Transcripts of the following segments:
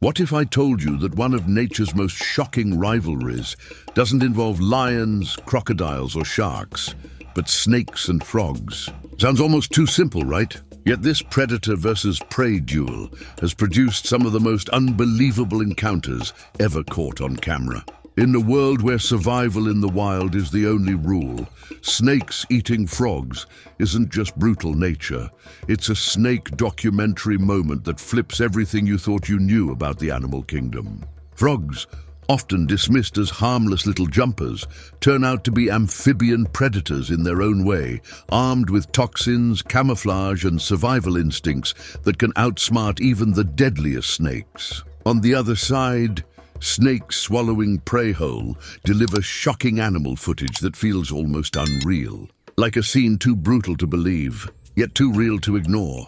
What if I told you that one of nature's most shocking rivalries doesn't involve lions, crocodiles, or sharks, but snakes and frogs? Sounds almost too simple, right? Yet this predator versus prey duel has produced some of the most unbelievable encounters ever caught on camera. In a world where survival in the wild is the only rule, snakes eating frogs isn't just brutal nature. It's a snake documentary moment that flips everything you thought you knew about the animal kingdom. Frogs, often dismissed as harmless little jumpers, turn out to be amphibian predators in their own way, armed with toxins, camouflage, and survival instincts that can outsmart even the deadliest snakes. On the other side, snakes swallowing prey whole deliver shocking animal footage that feels almost unreal. Like a scene too brutal to believe, yet too real to ignore.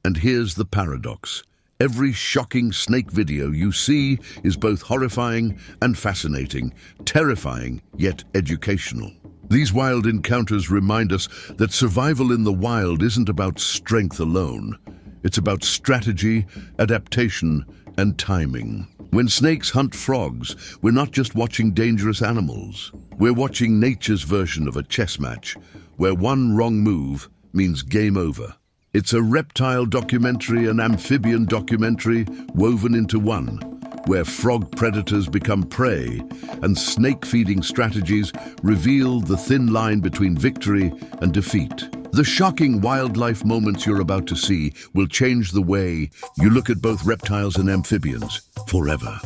And here's the paradox. Every shocking snake video you see is both horrifying and fascinating, terrifying yet educational. These wild encounters remind us that survival in the wild isn't about strength alone. It's about strategy, adaptation, and timing. When snakes hunt frogs, we're not just watching dangerous animals. We're watching nature's version of a chess match, where one wrong move means game over. It's a reptile documentary and amphibian documentary woven into one, where frog predators become prey and snake-feeding strategies reveal the thin line between victory and defeat. The shocking wildlife moments you're about to see will change the way you look at both reptiles and amphibians forever.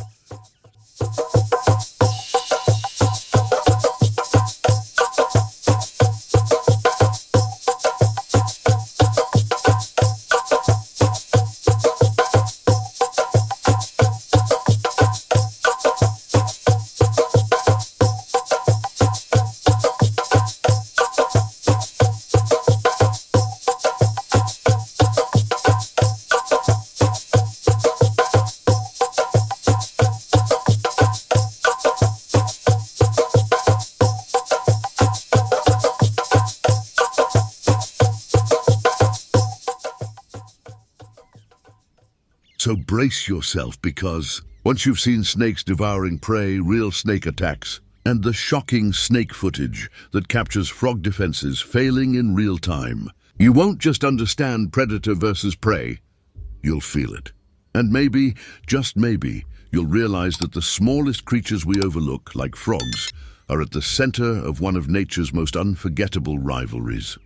So brace yourself, because once you've seen snakes devouring prey, real snake attacks, and the shocking snake footage that captures frog defenses failing in real time, you won't just understand predator versus prey, you'll feel it. And maybe, just maybe, you'll realize that the smallest creatures we overlook, like frogs, are at the center of one of nature's most unforgettable rivalries.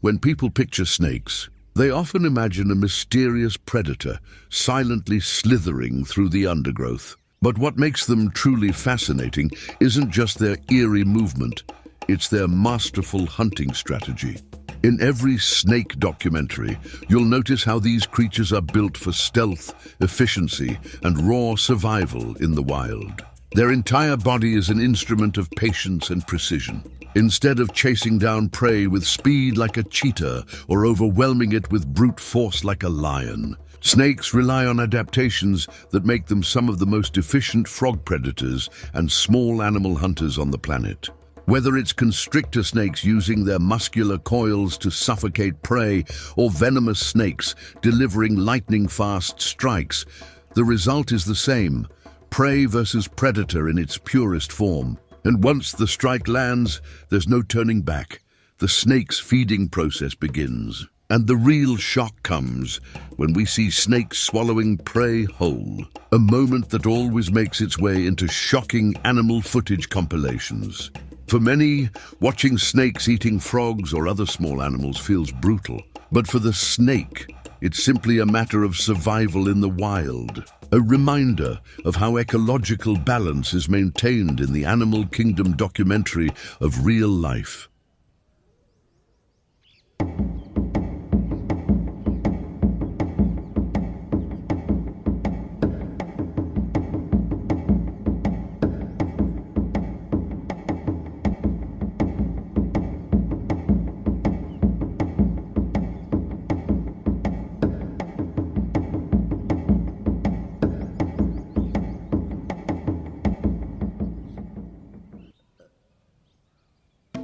When people picture snakes, they often imagine a mysterious predator silently slithering through the undergrowth. But what makes them truly fascinating isn't just their eerie movement, it's their masterful hunting strategy. In every snake documentary, you'll notice how these creatures are built for stealth, efficiency, and raw survival in the wild. Their entire body is an instrument of patience and precision. Instead of chasing down prey with speed like a cheetah or overwhelming it with brute force like a lion, snakes rely on adaptations that make them some of the most efficient frog predators and small animal hunters on the planet. Whether it's constrictor snakes using their muscular coils to suffocate prey, or venomous snakes delivering lightning-fast strikes, the result is the same: prey versus predator in its purest form. And once the strike lands, there's no turning back. The snake's feeding process begins. And the real shock comes when we see snakes swallowing prey whole, a moment that always makes its way into shocking animal footage compilations. For many, watching snakes eating frogs or other small animals feels brutal. But for the snake, it's simply a matter of survival in the wild. A reminder of how ecological balance is maintained in the animal kingdom documentary of real life.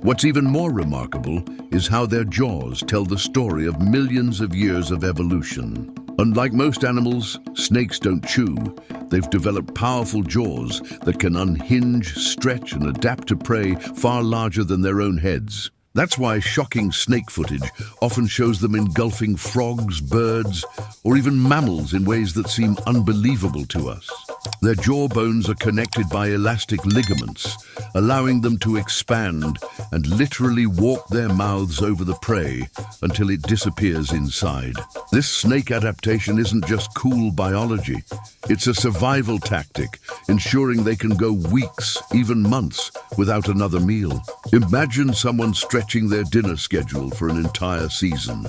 What's even more remarkable is how their jaws tell the story of millions of years of evolution. Unlike most animals, snakes don't chew. They've developed powerful jaws that can unhinge, stretch, and adapt to prey far larger than their own heads. That's why shocking snake footage often shows them engulfing frogs, birds, or even mammals in ways that seem unbelievable to us. Their jaw bones are connected by elastic ligaments, allowing them to expand and literally walk their mouths over the prey until it disappears inside. This snake adaptation isn't just cool biology. It's a survival tactic, ensuring they can go weeks, even months, without another meal. Imagine someone stretching their dinner schedule for an entire season.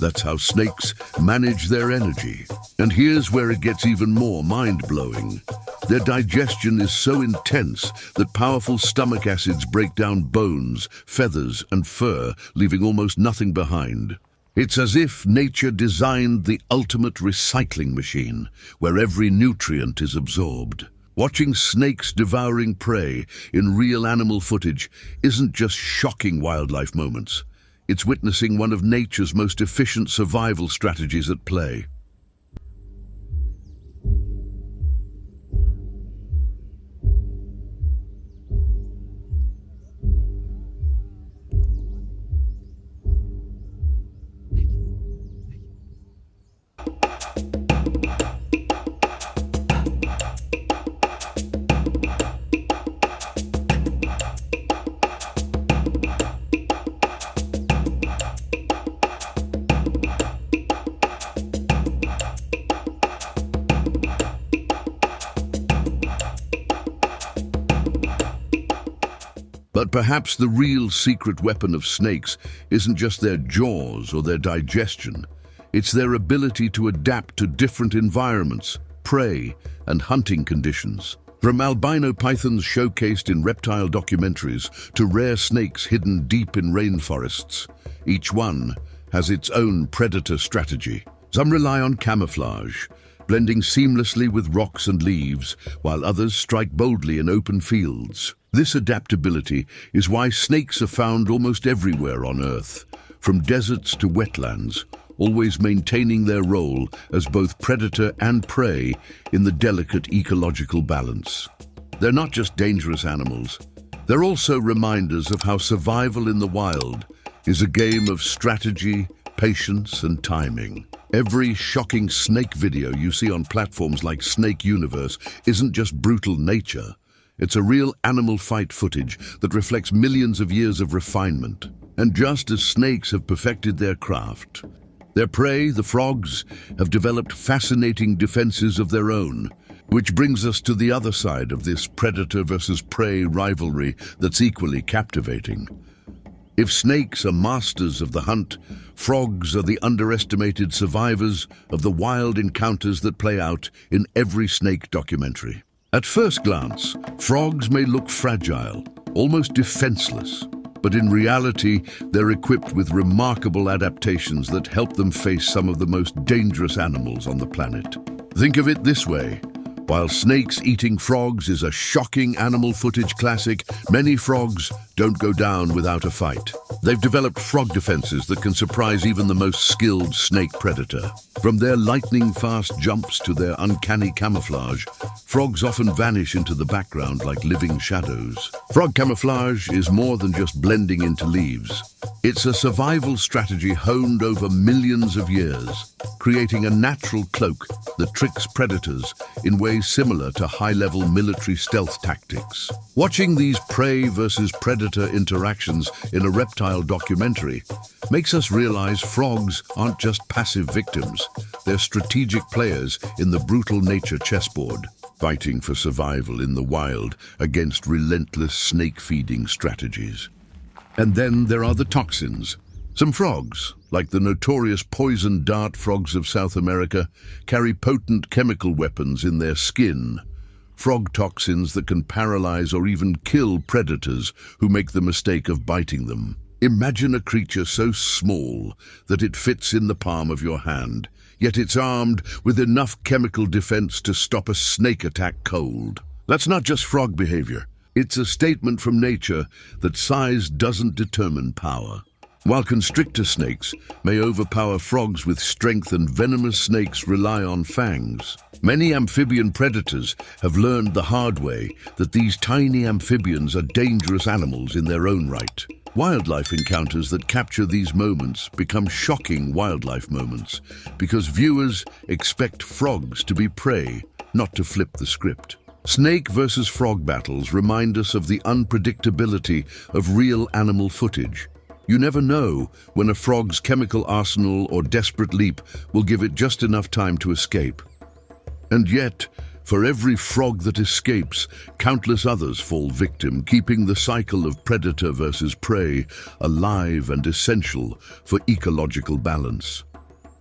That's how snakes manage their energy. And here's where it gets even more mind-blowing. Their digestion is so intense that powerful stomach acids break down bones, feathers, and fur, leaving almost nothing behind. It's as if nature designed the ultimate recycling machine, where every nutrient is absorbed. Watching snakes devouring prey in real animal footage isn't just shocking wildlife moments. It's witnessing one of nature's most efficient survival strategies at play. But perhaps the real secret weapon of snakes isn't just their jaws or their digestion. It's their ability to adapt to different environments, prey, and hunting conditions. From albino pythons showcased in reptile documentaries to rare snakes hidden deep in rainforests, each one has its own predator strategy. Some rely on camouflage, blending seamlessly with rocks and leaves, while others strike boldly in open fields. This adaptability is why snakes are found almost everywhere on Earth, from deserts to wetlands, always maintaining their role as both predator and prey in the delicate ecological balance. They're not just dangerous animals, they're also reminders of how survival in the wild is a game of strategy, patience, and timing. Every shocking snake video you see on platforms like Snake Universe isn't just brutal nature. It's a real animal fight footage that reflects millions of years of refinement. And just as snakes have perfected their craft, their prey, the frogs, have developed fascinating defenses of their own, which brings us to the other side of this predator versus prey rivalry that's equally captivating. If snakes are masters of the hunt, frogs are the underestimated survivors of the wild encounters that play out in every snake documentary. At first glance, frogs may look fragile, almost defenseless, but in reality, they're equipped with remarkable adaptations that help them face some of the most dangerous animals on the planet. Think of it this way. While snakes eating frogs is a shocking animal footage classic, many frogs don't go down without a fight. They've developed frog defenses that can surprise even the most skilled snake predator. From their lightning-fast jumps to their uncanny camouflage, frogs often vanish into the background like living shadows. Frog camouflage is more than just blending into leaves. It's a survival strategy honed over millions of years, creating a natural cloak that tricks predators in ways similar to high-level military stealth tactics. Watching these prey versus predator interactions in a reptile documentary makes us realize frogs aren't just passive victims, they're strategic players in the brutal nature chessboard, fighting for survival in the wild against relentless snake-feeding strategies. And then there are the toxins. Some frogs, like the notorious poison dart frogs of South America, carry potent chemical weapons in their skin. Frog toxins that can paralyze or even kill predators who make the mistake of biting them. Imagine a creature so small that it fits in the palm of your hand, yet it's armed with enough chemical defense to stop a snake attack cold. That's not just frog behavior. It's a statement from nature that size doesn't determine power. While constrictor snakes may overpower frogs with strength and venomous snakes rely on fangs, many amphibian predators have learned the hard way that these tiny amphibians are dangerous animals in their own right. Wildlife encounters that capture these moments become shocking wildlife moments because viewers expect frogs to be prey, not to flip the script. Snake versus frog battles remind us of the unpredictability of real animal footage. You never know when a frog's chemical arsenal or desperate leap will give it just enough time to escape. And yet, for every frog that escapes, countless others fall victim, keeping the cycle of predator versus prey alive and essential for ecological balance.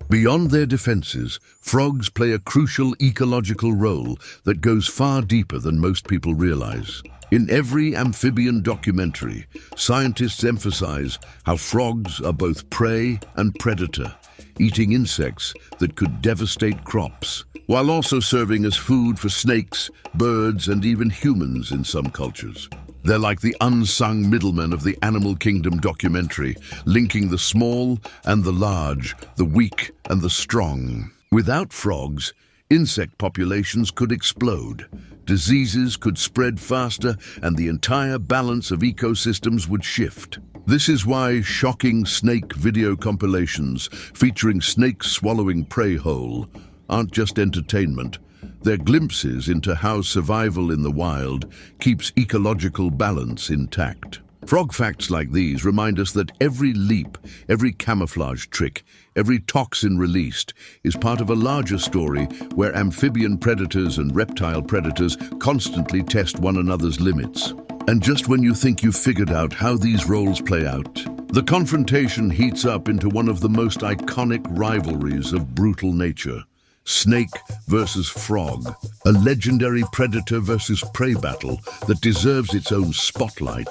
Beyond their defenses, frogs play a crucial ecological role that goes far deeper than most people realize. In every amphibian documentary, scientists emphasize how frogs are both prey and predator, eating insects that could devastate crops, while also serving as food for snakes, birds, and even humans in some cultures. They're like the unsung middlemen of the Animal Kingdom documentary, linking the small and the large, the weak and the strong. Without frogs, insect populations could explode, diseases could spread faster, and the entire balance of ecosystems would shift. This is why shocking snake video compilations featuring snakes swallowing prey whole aren't just entertainment. They're glimpses into how survival in the wild keeps ecological balance intact. Frog facts like these remind us that every leap, every camouflage trick, every toxin released is part of a larger story where amphibian predators and reptile predators constantly test one another's limits. And just when you think you've figured out how these roles play out, the confrontation heats up into one of the most iconic rivalries of brutal nature. Snake versus frog, a legendary predator versus prey battle that deserves its own spotlight.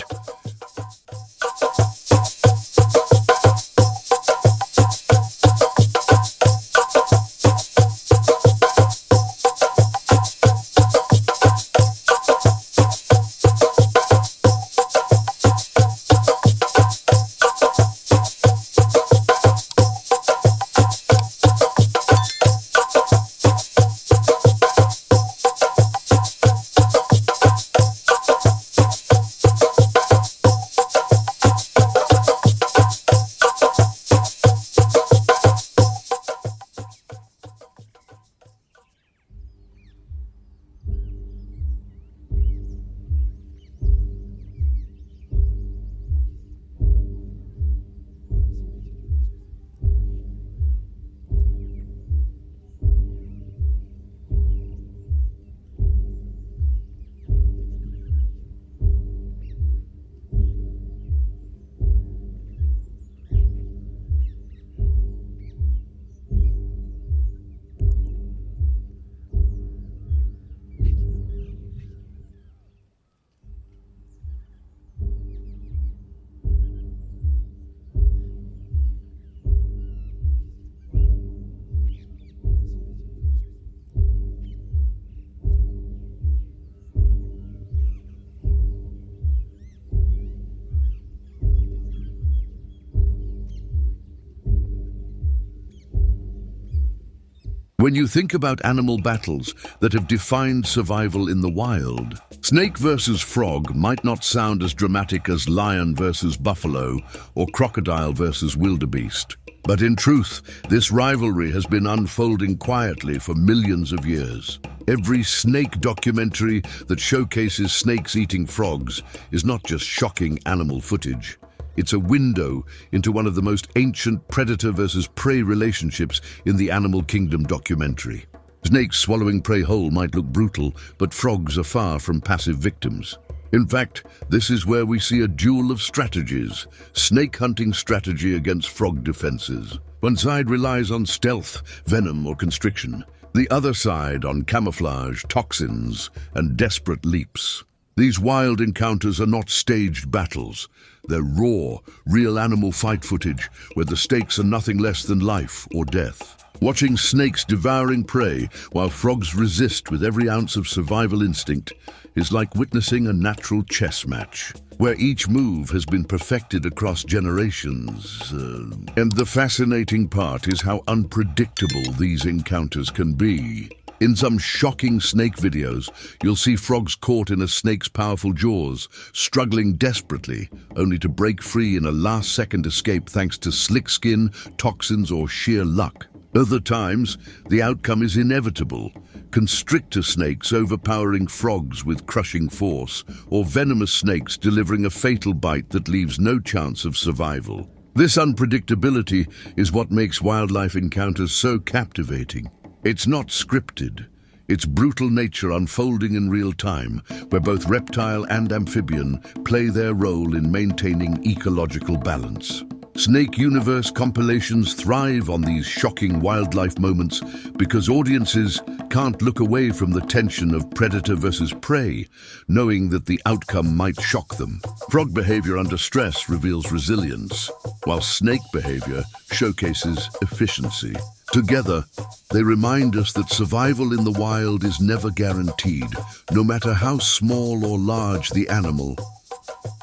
When you think about animal battles that have defined survival in the wild, snake versus frog might not sound as dramatic as lion versus buffalo or crocodile versus wildebeest. But in truth, this rivalry has been unfolding quietly for millions of years. Every snake documentary that showcases snakes eating frogs is not just shocking animal footage. It's a window into one of the most ancient predator versus prey relationships in the Animal Kingdom documentary. Snakes swallowing prey whole might look brutal, but frogs are far from passive victims. In fact, this is where we see a duel of strategies, snake hunting strategy against frog defenses. One side relies on stealth, venom, or constriction. The other side on camouflage, toxins, and desperate leaps. These wild encounters are not staged battles. They're raw, real animal fight footage where the stakes are nothing less than life or death. Watching snakes devouring prey while frogs resist with every ounce of survival instinct is like witnessing a natural chess match, where each move has been perfected across generations. And the fascinating part is how unpredictable these encounters can be. In some shocking snake videos, you'll see frogs caught in a snake's powerful jaws, struggling desperately, only to break free in a last-second escape thanks to slick skin, toxins, or sheer luck. Other times, the outcome is inevitable. Constrictor snakes overpowering frogs with crushing force, or venomous snakes delivering a fatal bite that leaves no chance of survival. This unpredictability is what makes wildlife encounters so captivating. It's not scripted. It's brutal nature unfolding in real time, where both reptile and amphibian play their role in maintaining ecological balance. Snake universe compilations thrive on these shocking wildlife moments because audiences can't look away from the tension of predator versus prey, knowing that the outcome might shock them. Frog behavior under stress reveals resilience, while snake behavior showcases efficiency. Together, they remind us that survival in the wild is never guaranteed, no matter how small or large the animal.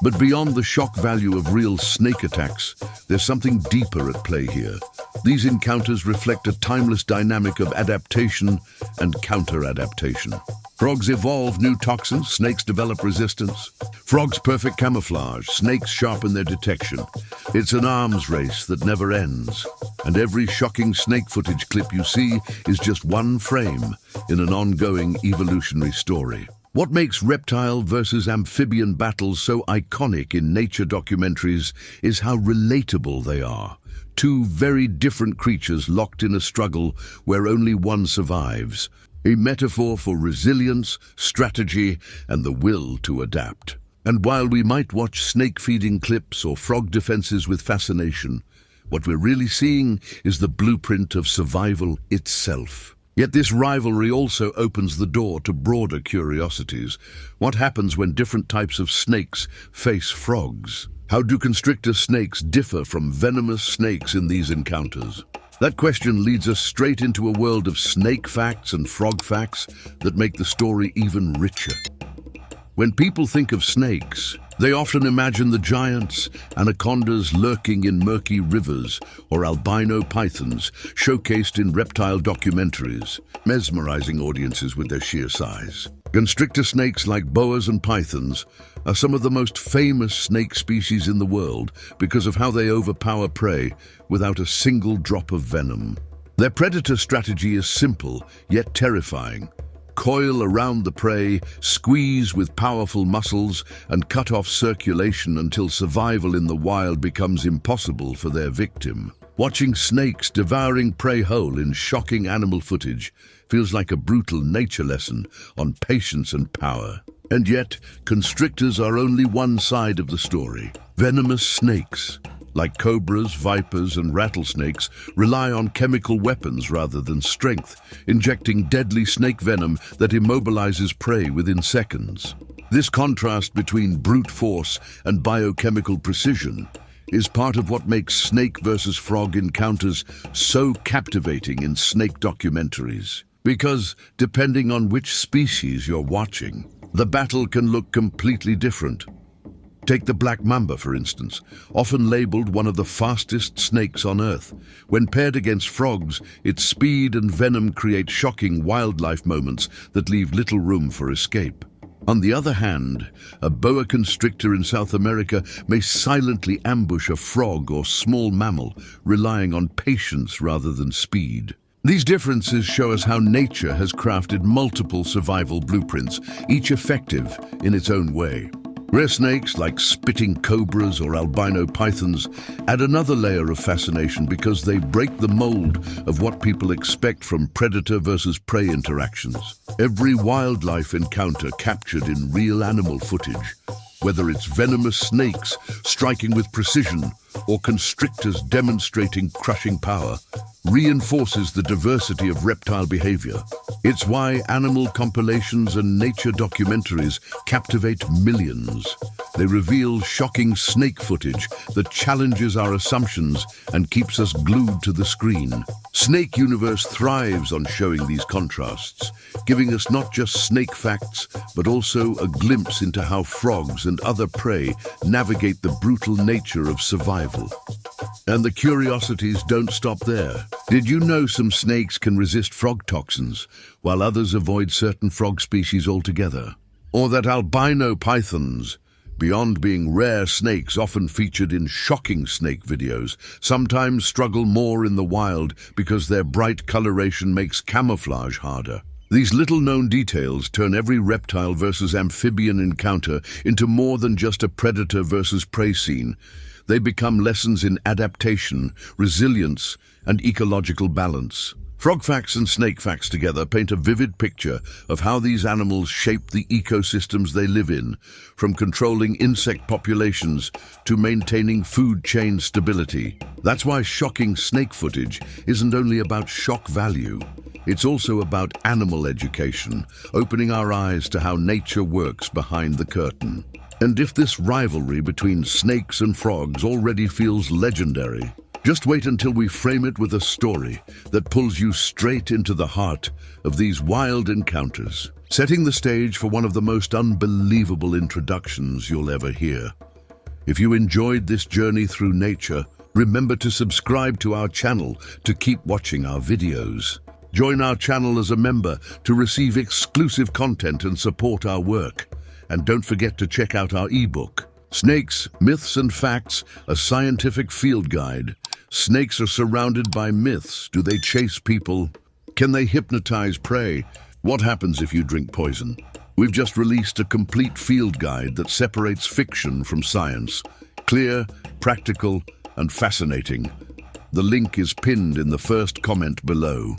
But beyond the shock value of real snake attacks, there's something deeper at play here. These encounters reflect a timeless dynamic of adaptation and counter-adaptation. Frogs evolve new toxins, snakes develop resistance. Frogs perfect camouflage, snakes sharpen their detection. It's an arms race that never ends. And every shocking snake footage clip you see is just one frame in an ongoing evolutionary story. What makes reptile versus amphibian battles so iconic in nature documentaries is how relatable they are. Two very different creatures locked in a struggle where only one survives. A metaphor for resilience, strategy, and the will to adapt. And while we might watch snake-feeding clips or frog defenses with fascination, what we're really seeing is the blueprint of survival itself. Yet this rivalry also opens the door to broader curiosities. What happens when different types of snakes face frogs? How do constrictor snakes differ from venomous snakes in these encounters? That question leads us straight into a world of snake facts and frog facts that make the story even richer. When people think of snakes, they often imagine the giants, anacondas lurking in murky rivers, or albino pythons showcased in reptile documentaries, mesmerizing audiences with their sheer size. Constrictor snakes like boas and pythons are some of the most famous snake species in the world because of how they overpower prey without a single drop of venom. Their predator strategy is simple, yet terrifying. Coil around the prey, squeeze with powerful muscles, and cut off circulation until survival in the wild becomes impossible for their victim. Watching snakes devouring prey whole in shocking animal footage feels like a brutal nature lesson on patience and power. And yet, constrictors are only one side of the story. Venomous snakes, like cobras, vipers, and rattlesnakes, rely on chemical weapons rather than strength, injecting deadly snake venom that immobilizes prey within seconds. This contrast between brute force and biochemical precision is part of what makes snake versus frog encounters so captivating in snake documentaries. Because, depending on which species you're watching, the battle can look completely different. Take the black mamba, for instance, often labeled one of the fastest snakes on Earth. When paired against frogs, its speed and venom create shocking wildlife moments that leave little room for escape. On the other hand, a boa constrictor in South America may silently ambush a frog or small mammal, relying on patience rather than speed. These differences show us how nature has crafted multiple survival blueprints, each effective in its own way. Rare snakes like spitting cobras or albino pythons add another layer of fascination because they break the mold of what people expect from predator versus prey interactions. Every wildlife encounter captured in real animal footage, whether it's venomous snakes striking with precision or constrictors demonstrating crushing power, reinforces the diversity of reptile behavior. It's why animal compilations and nature documentaries captivate millions. They reveal shocking snake footage that challenges our assumptions and keeps us glued to the screen. Snake Universe thrives on showing these contrasts, giving us not just snake facts, but also a glimpse into how frogs and other prey navigate the brutal nature of survival. And the curiosities don't stop there. Did you know some snakes can resist frog toxins, while others avoid certain frog species altogether? Or that albino pythons, beyond being rare snakes often featured in shocking snake videos, sometimes struggle more in the wild because their bright coloration makes camouflage harder. These little-known details turn every reptile versus amphibian encounter into more than just a predator versus prey scene. They become lessons in adaptation, resilience, and ecological balance. Frog facts and snake facts together paint a vivid picture of how these animals shape the ecosystems they live in, from controlling insect populations to maintaining food chain stability. That's why shocking snake footage isn't only about shock value. It's also about animal education, opening our eyes to how nature works behind the curtain. And if this rivalry between snakes and frogs already feels legendary, just wait until we frame it with a story that pulls you straight into the heart of these wild encounters, setting the stage for one of the most unbelievable introductions you'll ever hear. If you enjoyed this journey through nature, remember to subscribe to our channel to keep watching our videos. Join our channel as a member to receive exclusive content and support our work. And don't forget to check out our ebook, Snakes, Myths and Facts, a scientific field guide. Snakes are surrounded by myths. Do they chase people? Can they hypnotize prey? What happens if you drink poison? We've just released a complete field guide that separates fiction from science. Clear, practical, and fascinating. The link is pinned in the first comment below.